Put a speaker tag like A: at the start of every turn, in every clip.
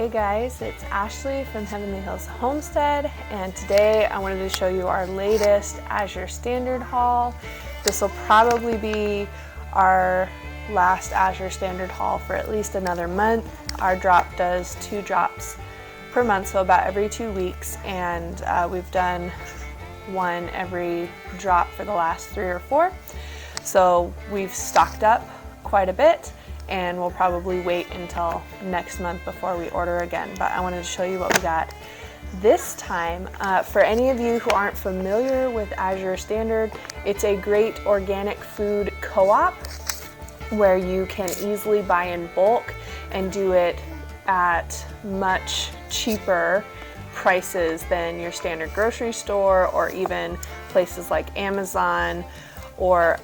A: Hey guys, it's Ashley from Heavenly Hills Homestead, and today I wanted to show you our latest Azure Standard haul. This will probably be our last Azure Standard haul for at least another month. Our drop does 2 drops per month, so about every 2 weeks, and we've done one every drop for the last 3 or 4. So we've stocked up quite a bit, and we'll probably wait until next month before we order again. But I wanted to show you what we got this time. For any of you who aren't familiar with Azure Standard, it's a great organic food co-op where you can easily buy in bulk and do it at much cheaper prices than your standard grocery store or even places like Amazon or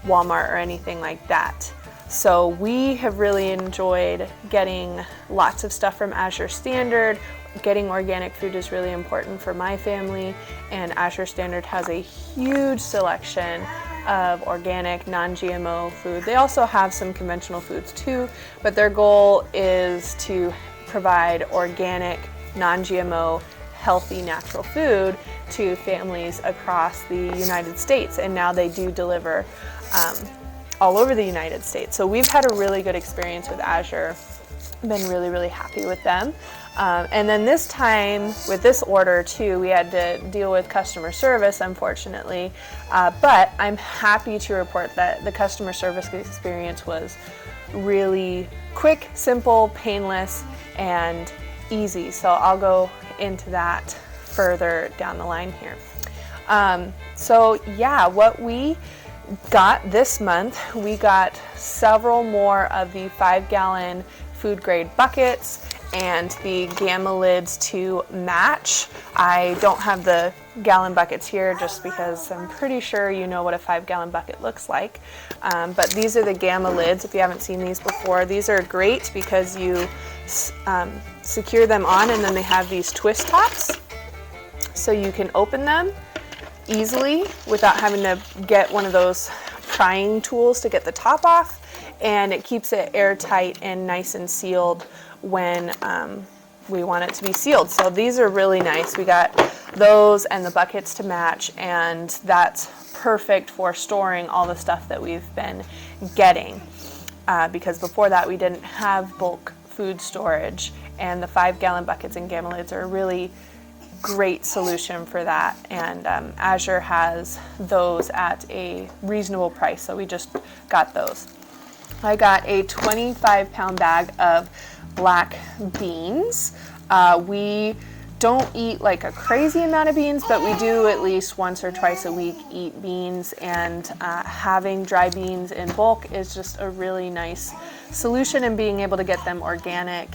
A: Walmart or anything like that. So we have really enjoyed getting lots of stuff from Azure Standard. Getting organic food is really important for my family, and Azure Standard has a huge selection of organic, non-GMO food. They also have some conventional foods too, but their goal is to provide organic, non-GMO, healthy, natural food to families across the United States, and now they do deliver all over the United States. So we've had a really good experience with Azure, been really happy with them. And then this time with this order too, we had to deal with customer service, unfortunately, but I'm happy to report that the customer service experience was really quick, simple, painless, and easy. So I'll go into that further down the line here. So yeah, what we got this month, we got several more of the 5-gallon food grade buckets and the gamma lids to match. I don't have the gallon buckets here just because I'm pretty sure you know what a 5-gallon bucket looks like. But these are the gamma lids. If you haven't seen these before, these are great because you secure them on and then they have these twist tops. So you can open them easily without having to get one of those prying tools to get the top off, and it keeps it airtight and nice and sealed when we want it to be sealed. So these are really nice. We got those and the buckets to match, and that's perfect for storing all the stuff that we've been getting because before that we didn't have bulk food storage, and the 5-gallon buckets and gamma lids are a really great solution for that, and Azure has those at a reasonable price, so we just got those. I got a 25-pound bag of black beans. We don't eat like a crazy amount of beans, but we do at least once or twice a week eat beans, and having dry beans in bulk is just a really nice solution, and being able to get them organic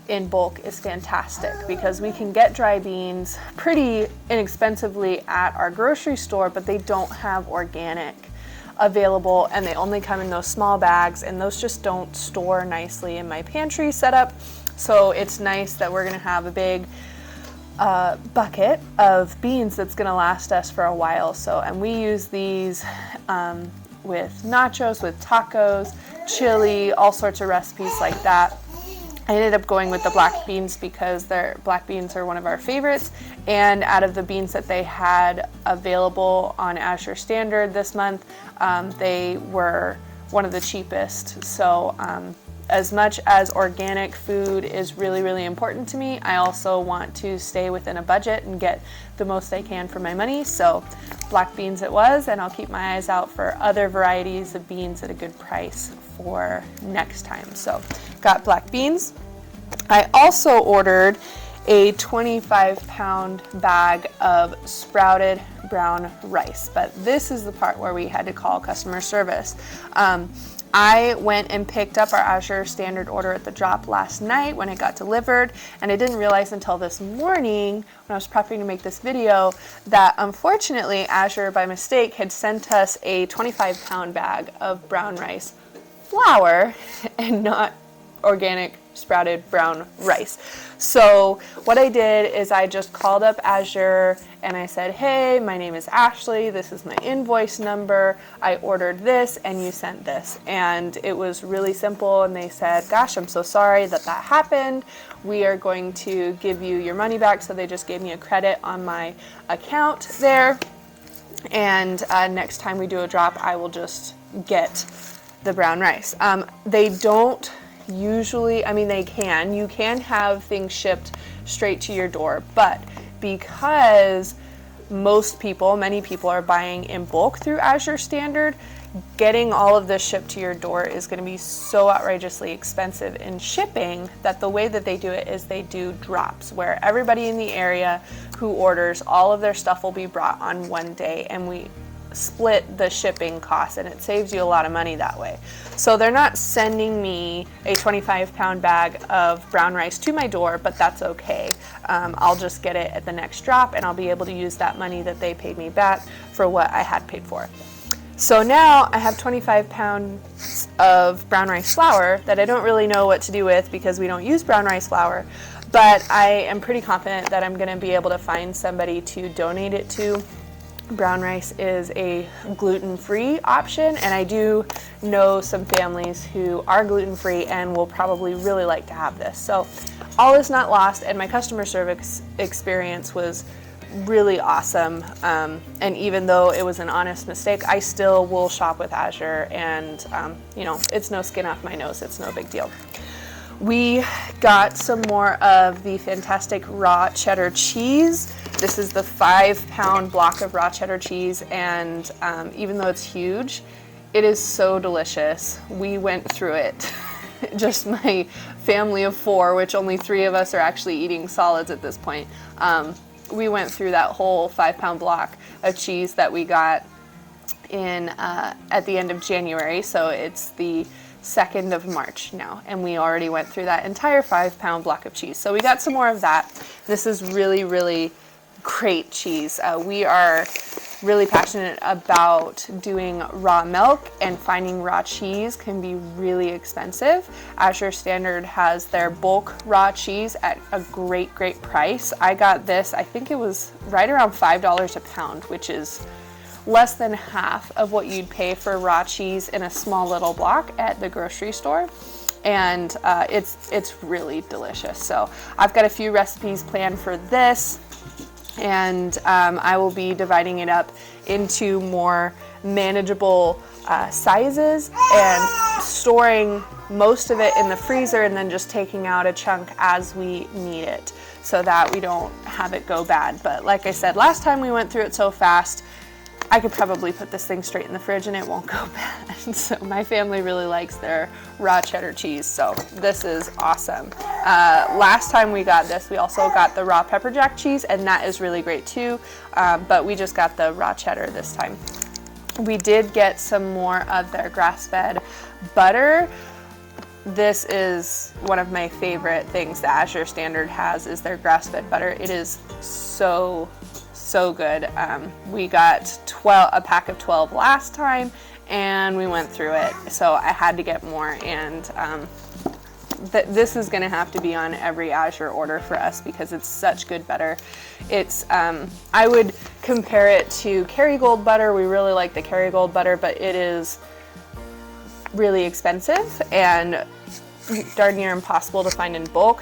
A: in bulk is fantastic because we can get dry beans pretty inexpensively at our grocery store, but they don't have organic available, and they only come in those small bags, and those just don't store nicely in my pantry setup. So it's nice that we're gonna have a big bucket of beans that's gonna last us for a while. So, and we use these with nachos, with tacos, chili, all sorts of recipes like that. I ended up going with the black beans because black beans are one of our favorites, and out of the beans that they had available on Azure Standard this month, they were one of the cheapest. So as much as organic food is really important to me, I also want to stay within a budget and get the most I can for my money. So black beans it was, and I'll keep my eyes out for other varieties of beans at a good price for next time. So got black beans. I also ordered a 25-pound bag of sprouted brown rice, but this is the part where we had to call customer service. I went and picked up our Azure Standard order at the drop last night when it got delivered, and I didn't realize until this morning when I was prepping to make this video that unfortunately Azure by mistake had sent us a 25-pound bag of brown rice flour and not organic sprouted brown rice. So what I did is I just called up Azure and I said, hey, my name is Ashley, this is my invoice number, I ordered this and you sent this. And it was really simple, and they said, gosh, I'm so sorry that happened. We are going to give you your money back. So they just gave me a credit on my account there. And next time we do a drop, I will just get the brown rice. They don't usually, I mean, you can have things shipped straight to your door, but because many people are buying in bulk through Azure Standard, getting all of this shipped to your door is going to be so outrageously expensive in shipping that the way that they do it is they do drops, where everybody in the area who orders, all of their stuff will be brought on one day, and we split the shipping costs, and it saves you a lot of money that way. So they're not sending me a 25-pound bag of brown rice to my door, but that's okay. I'll just get it at the next drop, and I'll be able to use that money that they paid me back for what I had paid for. So now I have 25 pounds of brown rice flour that I don't really know what to do with because we don't use brown rice flour, but I am pretty confident that I'm going to be able to find somebody to donate it to. Brown rice is a gluten-free option, and I do know some families who are gluten-free and will probably really like to have this. So all is not lost, and my customer service experience was really awesome. And even though it was an honest mistake, I still will shop with Azure, and it's no skin off my nose. It's no big deal. We got some more of the fantastic raw cheddar cheese. This is the 5-pound block of raw cheddar cheese, and even though it's huge, it is so delicious. We went through it. Just my family of 4, which only 3 of us are actually eating solids at this point. We went through that whole 5-pound block of cheese that we got in at the end of January, so it's the 2nd of March now, and we already went through that entire 5-pound block of cheese. So we got some more of that. This is really, really great cheese. We are really passionate about doing raw milk, and finding raw cheese can be really expensive. Azure Standard has their bulk raw cheese at a great price. I got this, I think it was right around $5 a pound, which is less than half of what you'd pay for raw cheese in a small little block at the grocery store. And it's really delicious. So I've got a few recipes planned for this, and I will be dividing it up into more manageable sizes and storing most of it in the freezer, and then just taking out a chunk as we need it so that we don't have it go bad. But like I said, last time we went through it so fast, I could probably put this thing straight in the fridge and it won't go bad. So my family really likes their raw cheddar cheese, so this is awesome. Last time we got this, we also got the raw pepper jack cheese, and that is really great too, but we just got the raw cheddar this time. We did get some more of their grass-fed butter. This is one of my favorite things that Azure Standard has, is their grass-fed butter. It is so good. We got a pack of 12 last time, and we went through it, so I had to get more, and this is going to have to be on every Azure order for us because it's such good butter. It's I would compare it to Kerrygold butter. We really like the Kerrygold butter, but it is really expensive and darn near impossible to find in bulk.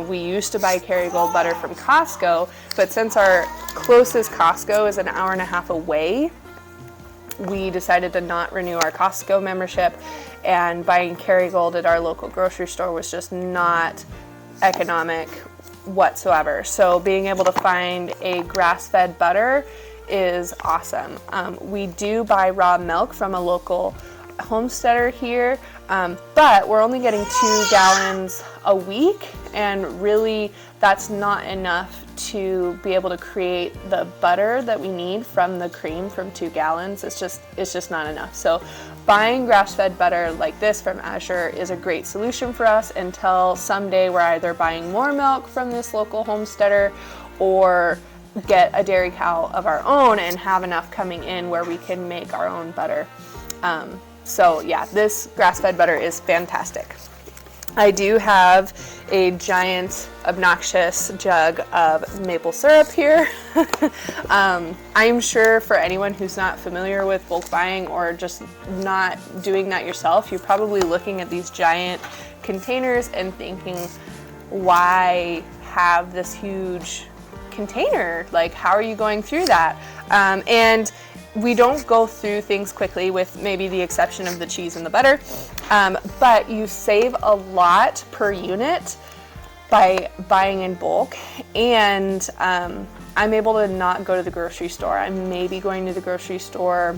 A: We used to buy Kerrygold butter from Costco, but since our closest Costco is an hour and a half away, we decided to not renew our Costco membership, and buying Kerrygold at our local grocery store was just not economic whatsoever. So being able to find a grass-fed butter is awesome. We do buy raw milk from a local homesteader here, but we're only getting 2 gallons a week, and really that's not enough to be able to create the butter that we need from the cream from 2 gallons. It's just not enough. So buying grass-fed butter like this from Azure is a great solution for us until someday we're either buying more milk from this local homesteader or get a dairy cow of our own and have enough coming in where we can make our own butter. So yeah, this grass-fed butter is fantastic. I do have a giant obnoxious jug of maple syrup here. I'm sure for anyone who's not familiar with bulk buying or just not doing that yourself, you're probably looking at these giant containers and thinking, why have this huge container? Like, how are you going through that? And we don't go through things quickly, with maybe the exception of the cheese and the butter, but you save a lot per unit by buying in bulk. And I'm able to not go to the grocery store. I may be going to the grocery store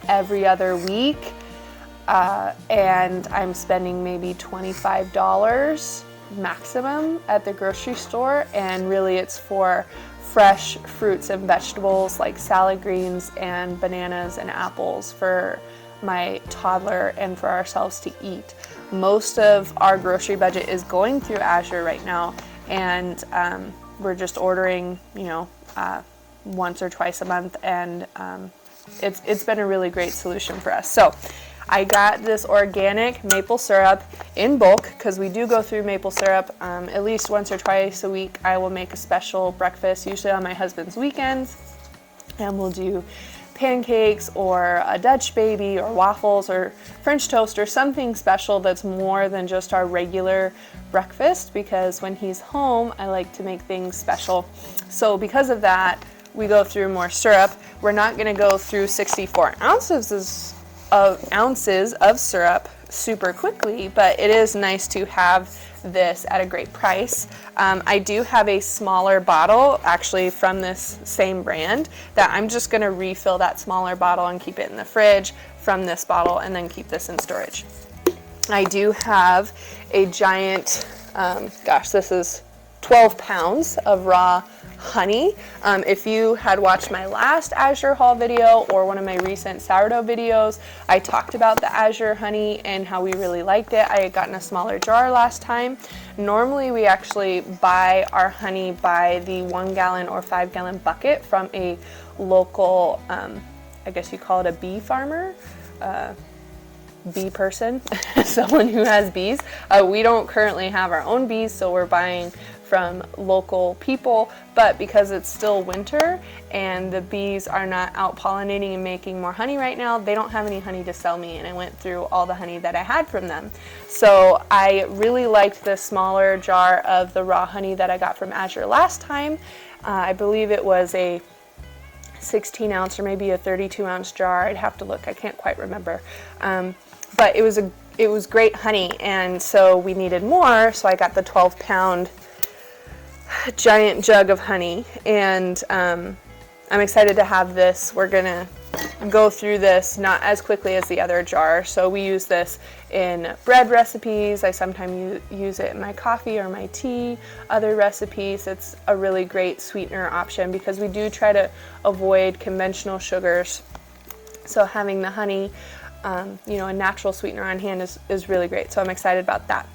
A: every other week, and I'm spending maybe $25 maximum at the grocery store, and really it's for fresh fruits and vegetables like salad greens and bananas and apples for my toddler and for ourselves to eat. Most of our grocery budget is going through Azure right now, and we're just ordering, once or twice a month, and it's been a really great solution for us. So I got this organic maple syrup in bulk because we do go through maple syrup at least once or twice a week. I will make a special breakfast, usually on my husband's weekends, and we'll do pancakes or a Dutch baby or waffles or French toast or something special that's more than just our regular breakfast, because when he's home, I like to make things special. So because of that, we go through more syrup. We're not going to go through 64 ounces of syrup super quickly, but it is nice to have this at a great price. I do have a smaller bottle actually from this same brand that I'm just going to refill that smaller bottle and keep it in the fridge from this bottle, and then keep this in storage. I do have a giant, this is 12 pounds of raw honey. If you had watched my last Azure haul video or one of my recent sourdough videos, I talked about the Azure honey and how we really liked it. I had gotten a smaller jar last time. Normally we actually buy our honey by the 1 gallon or 5 gallon bucket from a local, I guess you call it a bee farmer, bee person, someone who has bees. We don't currently have our own bees, so we're buying from local people, but because it's still winter and the bees are not out pollinating and making more honey right now, they don't have any honey to sell me, and I went through all the honey that I had from them. So I really liked the smaller jar of the raw honey that I got from Azure last time. I believe it was a 16 ounce or maybe a 32 ounce jar. I'd have to look, I can't quite remember. But it was great honey, and so we needed more, so I got the 12-pound giant jug of honey, and I'm excited to have this. We're gonna go through this not as quickly as the other jar, so we use this in bread recipes. I sometimes use it in my coffee or my tea, other recipes. It's a really great sweetener option because we do try to avoid conventional sugars, so having the honey, a natural sweetener on hand is really great, so I'm excited about that.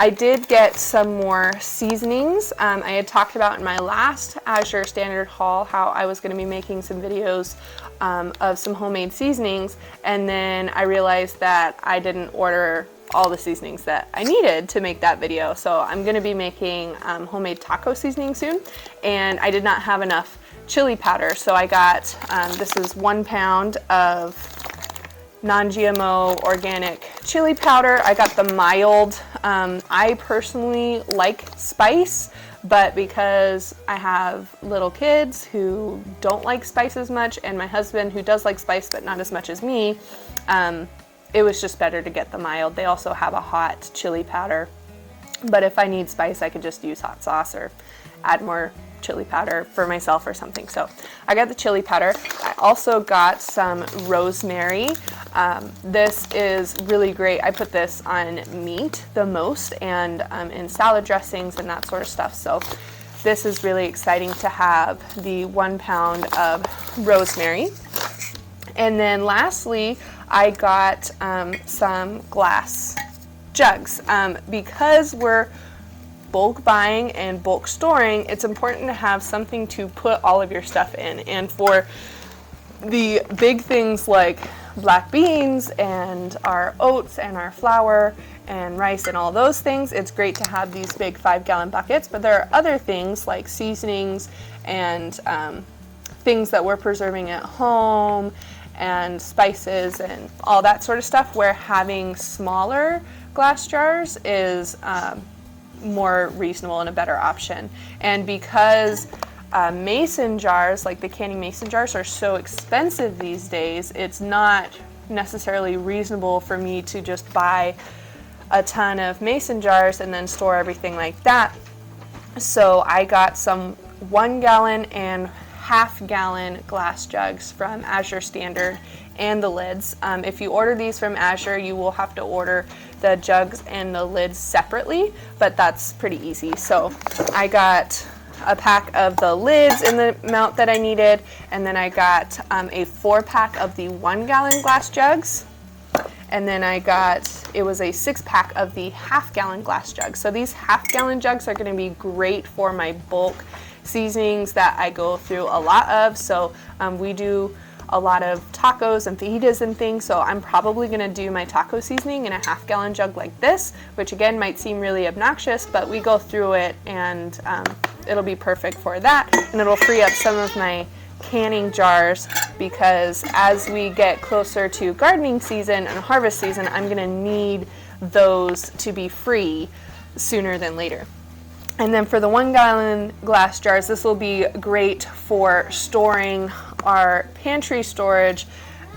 A: I did get some more seasonings. I had talked about in my last Azure Standard haul how I was going to be making some videos of some homemade seasonings, and then I realized that I didn't order all the seasonings that I needed to make that video. So I'm going to be making homemade taco seasoning soon, and I did not have enough chili powder, so I got, this is 1 pound of non-GMO organic chili powder. I got the mild. I personally like spice, but because I have little kids who don't like spice as much, and my husband who does like spice but not as much as me, it was just better to get the mild. They also have a hot chili powder, but if I need spice, I could just use hot sauce or add more chili powder for myself or something. So I got the chili powder. I also got some rosemary. This is really great. I put this on meat the most, and in salad dressings and that sort of stuff. So this is really exciting to have the 1 pound of rosemary. And then lastly, I got some glass jugs. Because we're bulk buying and bulk storing, it's important to have something to put all of your stuff in. And for the big things like black beans and our oats and our flour and rice and all those things, it's great to have these big 5-gallon buckets. But there are other things like seasonings and things that we're preserving at home and spices and all that sort of stuff, where having smaller glass jars is more reasonable and a better option. And because mason jars, like the canning mason jars, are so expensive these days, it's not necessarily reasonable for me to just buy a ton of mason jars and then store everything like that. So I got some 1-gallon and half-gallon glass jugs from Azure Standard and the lids. If you order these from Azure, you will have to order the jugs and the lids separately, but that's pretty easy. So I got a pack of the lids in the amount that I needed, and then I got a 4-pack of the 1-gallon glass jugs, and then I got, it was a 6-pack of the half-gallon glass jugs. So these half-gallon jugs are going to be great for my bulk seasonings that I go through a lot of. So we do a lot of tacos and fajitas and things, so I'm probably going to do my taco seasoning in a half-gallon jug like this, which again might seem really obnoxious, but we go through it and it'll be perfect for that, and it'll free up some of my canning jars, because as we get closer to gardening season and harvest season, I'm going to need those to be free sooner than later. And then for the 1-gallon glass jars, this will be great for storing our pantry storage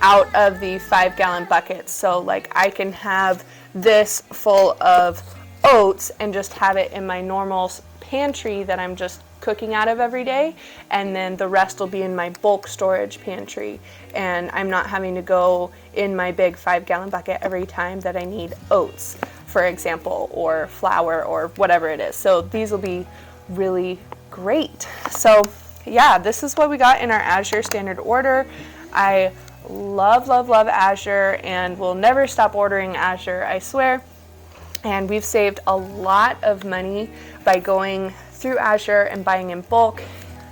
A: out of the 5-gallon buckets. So like I can have this full of oats and just have it in my normal pantry that I'm just cooking out of every day, and then the rest will be in my bulk storage pantry, and I'm not having to go in my big 5-gallon bucket every time that I need oats, for example, or flour or whatever it is. So these will be really great. So yeah, this is what we got in our Azure Standard order. I love, love, love Azure, and will never stop ordering Azure, I swear. And we've saved a lot of money by going through Azure and buying in bulk,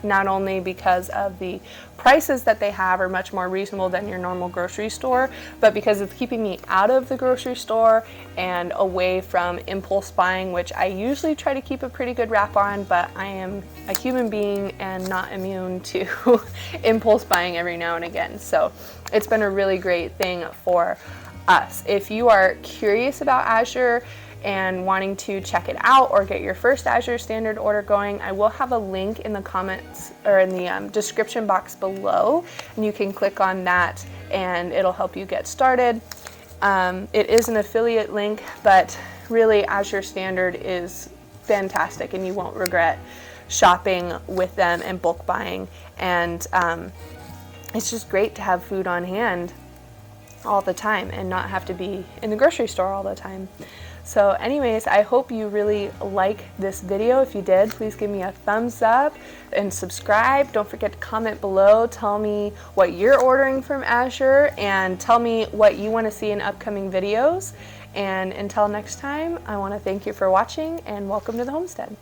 A: not only because of the prices that they have are much more reasonable than your normal grocery store, but because it's keeping me out of the grocery store and away from impulse buying, which I usually try to keep a pretty good wrap on, but I am a human being and not immune to impulse buying every now and again. So it's been a really great thing for us. If you are curious about Azure and wanting to check it out or get your first Azure Standard order going, I will have a link in the comments or in the description box below, and you can click on that and it'll help you get started. It is an affiliate link, but really Azure Standard is fantastic and you won't regret shopping with them and bulk buying. And it's just great to have food on hand all the time and not have to be in the grocery store all the time. So anyways, I hope you really like this video. If you did, please give me a thumbs up and subscribe. Don't forget to comment below. Tell me what you're ordering from Azure and tell me what you want to see in upcoming videos. And until next time, I want to thank you for watching and welcome to the homestead.